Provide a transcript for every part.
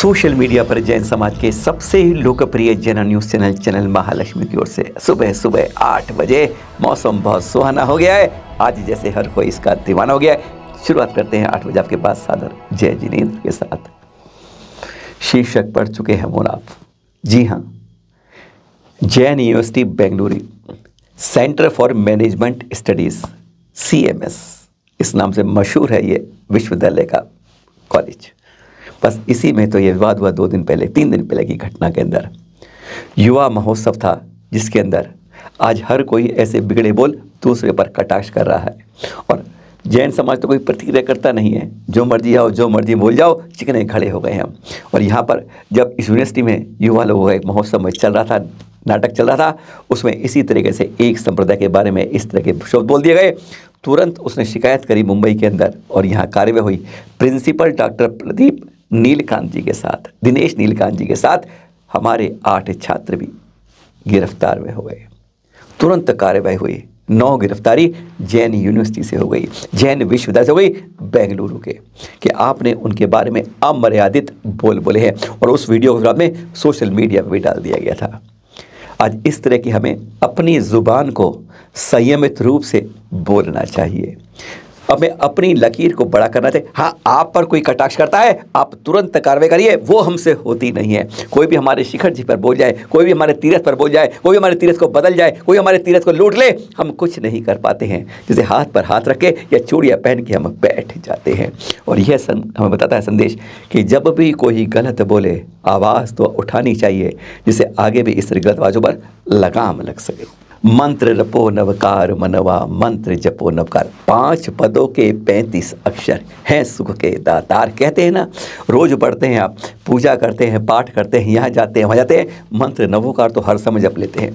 Social media पर जैन समाज के सबसे लोकप्रिय जैन न्यूज़ चैनल महालक्ष्मी की ओर से सुबह सुबह 8 बजे मौसम बहुत सुहाना हो गया है। आज जैसे हर कोई इसका दीवाना हो गया है। शुरुआत करते हैं 8 बजे आपके पास सादर जय जिनेंद्र के साथ। शीर्षक पढ़ चुके हैं मोनाप। जी हाँ, Jain university Bengaluru centre for management studies CMS इस नाम से मशहूर है ये विश्वविद्यालय का कॉलेज। बस इसी में तो ये विवाद हुआ 3 दिन पहले की घटना के अंदर। युवा महोत्सव था जिसके अंदर आज हर कोई ऐसे बिगड़े बोल दूसरे पर कटाक्ष कर रहा है और जैन समाज तो कोई प्रतिक्रिया करता नहीं है। जो मर्जी आओ, जो मर्जी बोल जाओ, चिकने खड़े हो गए हैं हम। और यहाँ पर जब इस यूनिवर्सिटी में युवा लोगों का एक महोत्सव में चल रहा था, नाटक चल रहा था, उसमें इसी तरीके से एक संप्रदाय के बारे में इस तरह के शब्द बोल दिए गए। तुरंत उसने शिकायत करी मुंबई के अंदर और यहाँ कार्रवाई हुई। प्रिंसिपल डॉक्टर प्रदीप नीलकांत जी के साथ, दिनेश नीलकांत जी के साथ हमारे 8 छात्र भी गिरफ्तार में हो गए। तुरंत कार्रवाई हुई। 9 गिरफ्तारी जैन यूनिवर्सिटी से हो गई, जैन विश्वविद्यालय से हो गई बेंगलुरु के, कि आपने उनके बारे में अमर्यादित बोल बोले हैं और उस वीडियो को बाद में सोशल मीडिया पर भी डाल दिया गया था। आज इस तरह की हमें अपनी ज़ुबान को संयमित रूप से बोलना चाहिए। हमें अपनी लकीर को बड़ा करना चाहिए। हाँ, आप पर कोई कटाक्ष करता है, आप तुरंत कार्रवाई करिए, वो हमसे होती नहीं है। कोई भी हमारे शिखर जी पर बोल जाए, कोई भी हमारे तीरथ पर बोल जाए, कोई भी हमारे तीरथ को बदल जाए, कोई हमारे तीरथ को लूट ले, हम कुछ नहीं कर पाते हैं। जैसे हाथ पर हाथ रख के या चूड़ियाँ पहन के हम बैठ जाते हैं। और यह हमें बताता है संदेश कि जब भी कोई गलत बोले आवाज़ तो उठानी चाहिए, जिससे आगे भी इस गलत आवाज़ों पर लगाम लग सके। मंत्र रपो नवकार मनवा, मंत्र जपो नवकार। 5 पदों के 35 अक्षर हैं सुख के दातार। कहते हैं ना, रोज़ पढ़ते हैं, आप पूजा करते हैं, पाठ करते हैं, यहाँ जाते हैं, वहाँ जाते हैं, मंत्र नवोकार तो हर समय जप लेते हैं,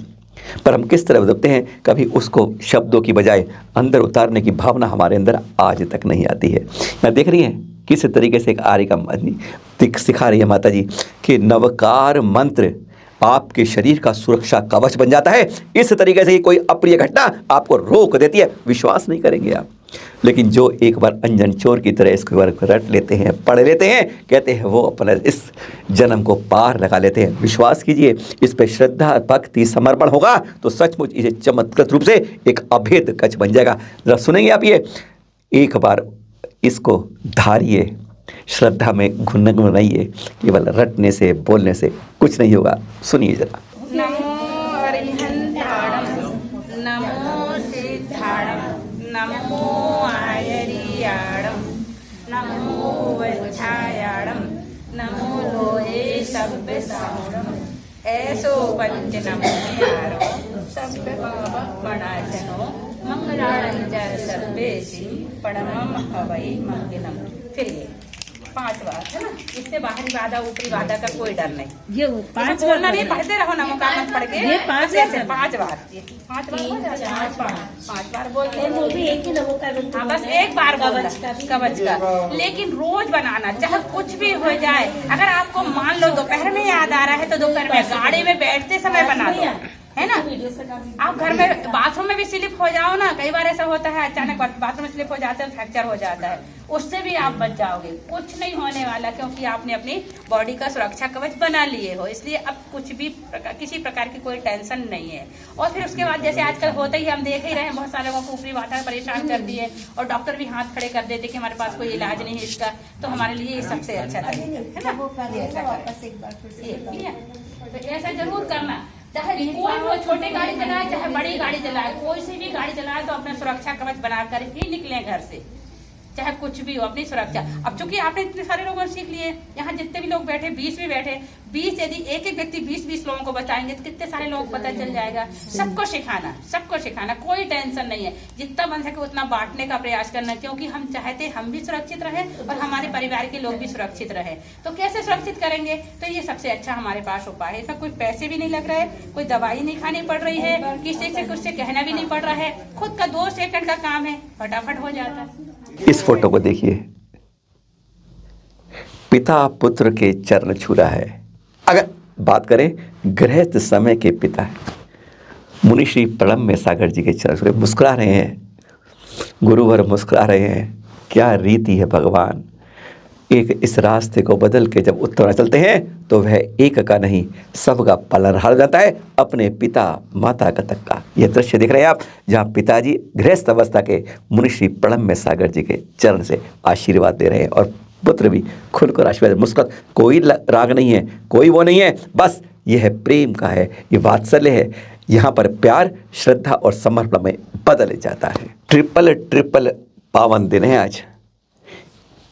पर हम किस तरह जपते हैं, कभी उसको शब्दों की बजाय अंदर उतारने की भावना हमारे अंदर आज तक नहीं आती है। मैं देख रही हैं किस तरीके से एक आर्य का सिखा रही है माता जी कि नवकार मंत्र आपके शरीर का सुरक्षा कवच बन जाता है। इस तरीके से कोई अप्रिय घटना आपको रोक देती है, विश्वास नहीं करेंगे आप। लेकिन जो एक बार अंजन चोर की तरह इसको बार रट लेते हैं, पढ़ लेते हैं, कहते हैं वो अपना इस जन्म को पार लगा लेते हैं। विश्वास कीजिए, इस पर श्रद्धा भक्ति समर्पण होगा तो सचमुच इसे चमत्कृत रूप से एक अभेद कवच बन जाएगा। जरा सुनेंगे आप ये, एक बार इसको धारिए, श्रद्धा में घुनघुनाइए। केवल रटने से, बोलने से कुछ नहीं होगा। सुनिए जरा। नमो अरिहंताणं, नमो सिद्धाणं, नमो आयरियाणं, नमो वच्छायाणं, नमो लोहे सभ्यसारणं, ऐसो पंच नमो सभ्य मणाजनो मंगलांजन सर्वेसी परमं हवै मंगलम। फिर ये 5 बार है ना, इससे बाहरी वादा ऊपरी वादा का कोई डर नहीं। ये 5 बोलना नहीं, पढ़ते रहो नमो का मत पढ़ के। ये 5 बार 5 बार, 5 बार बोलते हैं। वो भी एक ही नमो का हाँ, बस एक बार कवच का। लेकिन रोज बनाना, चाहे कुछ भी हो जाए। अगर आपको मान लो दोपहर में याद आ रहा है तो दोपहर में गाड़ी में बैठते समय बना दो, है ना। आप घर में बाथरूम में भी स्लिप हो जाओ ना, कई बार ऐसा होता है, अचानक बाथरूम में स्लिप हो जाते हैं, फ्रैक्चर हो जाता है, उससे भी आप बच जाओगे। कुछ नहीं होने वाला, क्योंकि आपने अपनी बॉडी का सुरक्षा कवच बना लिए हो। इसलिए अब कुछ भी किसी प्रकार की कोई टेंशन नहीं है। और फिर उसके बाद जैसे आजकल होता ही, हम देख ही रहे हैं, बहुत सारे लोगों को ऊपरी वाता परेशान करती है और डॉक्टर भी हाथ खड़े कर देते कि हमारे पास कोई इलाज नहीं है इसका, तो हमारे लिए ये सबसे अच्छा तरीका है ना। तो ऐसा जरूर करना, चाहे कोई वो छोटी गाड़ी चलाए चाहे बड़ी गाड़ी चलाए, कोई सी भी गाड़ी चलाए तो अपना सुरक्षा कवच बनाकर ही निकले घर से, चाहे कुछ भी हो, अपनी सुरक्षा। अब चूंकि आपने इतने सारे लोगों ने सीख लिए, यहाँ जितने भी लोग बैठे, 20 भी बैठे, 20 यदि एक व्यक्ति 20 लोगों को बचाएंगे तो कितने सारे लोगों को पता चल जाएगा। सबको सिखाना, कोई टेंशन नहीं है। जितना बन सके उतना बांटने का प्रयास करना, क्योंकि हम चाहते हम भी सुरक्षित रहे और हमारे परिवार के लोग भी सुरक्षित रहे। तो कैसे सुरक्षित करेंगे, तो ये सबसे अच्छा हमारे पास उपाय है। इसमें कोई पैसे भी नहीं लग रहे, कोई दवाई नहीं खानी पड़ रही है, किसी से कुछ से कहना भी नहीं पड़ रहा है, खुद का 2 सेकंड का काम है, फटाफट हो जाता है। इस फोटो को देखिए, पिता पुत्र के चरण छू रहा है। अगर बात करें गृहस्थ समय के पिता, मुनि श्री प्रणम्य सागर जी के चरण छू रहे, मुस्कुरा रहे हैं, गुरुवर मुस्कुरा रहे हैं। क्या रीति है भगवान। एक इस रास्ते को बदल के जब उत्तर चलते हैं तो वह एक का नहीं सबका पालनहार जाता है, अपने पिता माता का तक का। यह दृश्य देख रहे हैं आप, जहाँ पिताजी गृहस्थ अवस्था के मुनिश्री प्रणम्य सागर जी के चरण से आशीर्वाद दे रहे हैं और पुत्र भी खुलकर आशीर्वाद मुस्कुरात, कोई राग नहीं है, कोई वो नहीं है, बस यह है प्रेम का है, ये वात्सल्य है। यहाँ पर प्यार श्रद्धा और समर्पण में बदल जाता है। ट्रिपल पावन दिन है आज।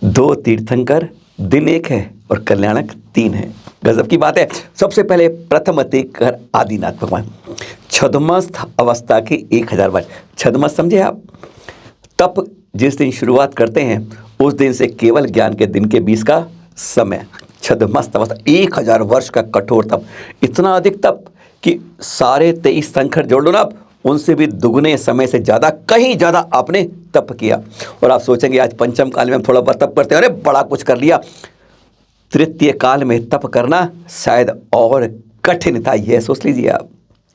2 तीर्थंकर, दिन 1 है और कल्याणक 3 है। गजब की बात है। सबसे पहले प्रथम तीर्थंकर आदिनाथ भगवान, छद्मस्थ अवस्था के 1000 वर्ष। छद्मस्थ समझे आप? तप जिस दिन शुरुआत करते हैं उस दिन से केवल ज्ञान के दिन के 20 का समय, छद्मस्थ अवस्था 1000 वर्ष का कठोर तप, इतना अधिक तप कि सारे 23 तीर्थंकर जोड़ लो ना आप, उनसे भी दुगने समय से ज़्यादा, कहीं ज़्यादा आपने तप किया। और आप सोचेंगे आज पंचम काल में हम थोड़ा बहुत तप करते हैं, अरे बड़ा कुछ कर लिया। तृतीय काल में तप करना शायद और कठिन था, यह सोच लीजिए आप।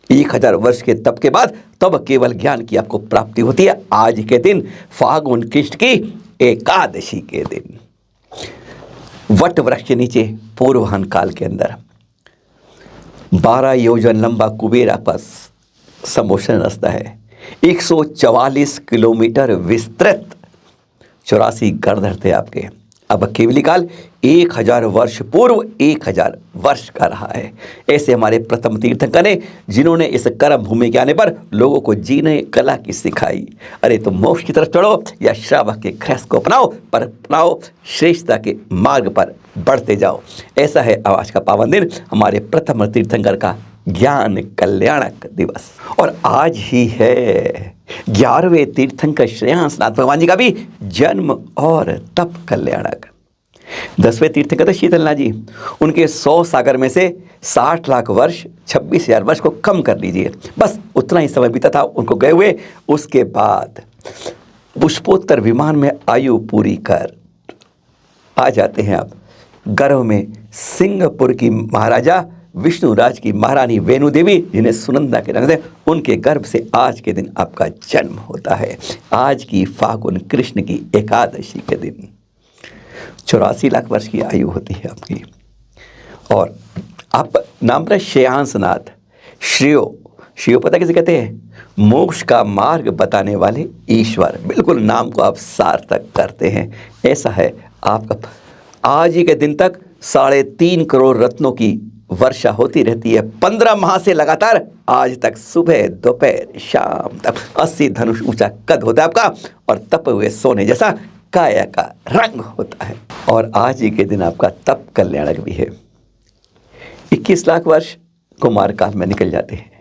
1000 वर्ष के तप के बाद तब केवल ज्ञान की आपको प्राप्ति होती है। आज के दिन फागुन कृष्ण की एकादशी के दिन वट वृक्ष के नीचे पूर्वाहन काल के अंदर 12 योजन लंबा कुबेरा पर समोशन रास्ता है, 144 किलोमीटर विस्तृत, 84 गणधर थे आपके। अब केवली काल 1000 वर्ष पूर्व 1000 वर्ष का रहा है। ऐसे हमारे प्रथम तीर्थंकर ने, जिन्होंने इस कर्म भूमि के आने पर लोगों को जीने कला की सिखाई। अरे तुम मोक्ष की तरफ चढ़ो या श्रावक के गृहस्थ को अपनाओ, पर अपनाओ श्रेष्ठता के मार्ग पर बढ़ते जाओ। ऐसा है आज का पावन दिन, हमारे प्रथम तीर्थंकर का ज्ञान कल्याणक दिवस। और आज ही है 11वें तीर्थंकर श्रेयांसनाथ भगवान जी का भी जन्म और तप कल्याणक। 10वें तीर्थंकर शीतलनाथ जी, उनके 100 सागर में से 60 लाख वर्ष 26,000 वर्ष को कम कर लीजिए, बस उतना ही समय बीता था उनको गए हुए। उसके बाद पुष्पोत्तर विमान में आयु पूरी कर आ जाते हैं आप। गर्भ में सिंगापुर की महाराजा विष्णुराज की महारानी वेणु देवी, जिन्हें सुनंदा के नाम से, उनके गर्भ से आज के दिन आपका जन्म होता है। आज की फागुन कृष्ण की एकादशी के दिन 84 लाख वर्ष की आयु होती है आपकी। और आप नाम पर श्रेयांसनाथ, श्रेयो पता किसे कहते हैं? मोक्ष का मार्ग बताने वाले ईश्वर। बिल्कुल नाम को आप सार्थक करते हैं। ऐसा है आपका। आज ही के दिन तक 3.5 करोड़ रत्नों की वर्षा होती रहती है, 15 माह से लगातार आज तक, सुबह दोपहर शाम तक। 80 धनुष ऊंचा कद होता है आपका और तप हुए सोने जैसा काया का रंग होता है। और आज ही के दिन आपका तप कल्याणक भी है। 21 लाख वर्ष कुमार काल में निकल जाते हैं,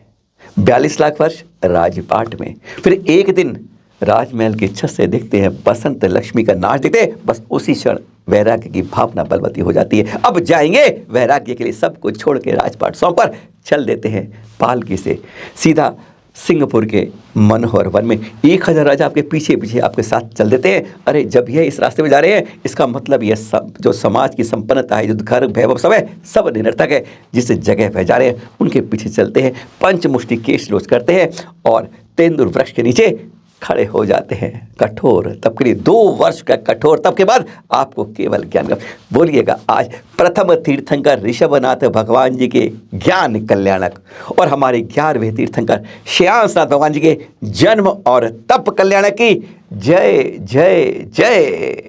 42 लाख वर्ष राजपाट में, फिर एक दिन राजमहल की छत से देखते हैं बसंत लक्ष्मी का नाच देखते, बस उसी क्षण वैराग्य की भावना बलवती हो जाती है। अब जाएंगे वैराग्य के लिए, सब कुछ छोड़ के राजपाट सौंप पर चल देते हैं पालकी से सीधा सिंगापुर के मनोहर वन में। 1000 राजा आपके पीछे पीछे आपके साथ चल देते हैं। अरे जब यह इस रास्ते में जा रहे हैं, इसका मतलब यह सब जो समाज की संपन्नता है, जो घर वैभव सब है, सब निरर्थक है। जिस जगह पर जा रहे हैं उनके पीछे चलते हैं, पंचमुष्टि केश रोज करते हैं और तेंदुर वृक्ष के नीचे खड़े हो जाते हैं कठोर तप के लिए। 2 वर्ष का कठोर तप के बाद आपको केवल ज्ञान का। बोलिएगा आज प्रथम तीर्थंकर ऋषभनाथ भगवान जी के ज्ञान कल्याणक और हमारे 11वें तीर्थंकर श्रेयांसनाथ भगवान जी के जन्म और तप कल्याणक की जय जय जय।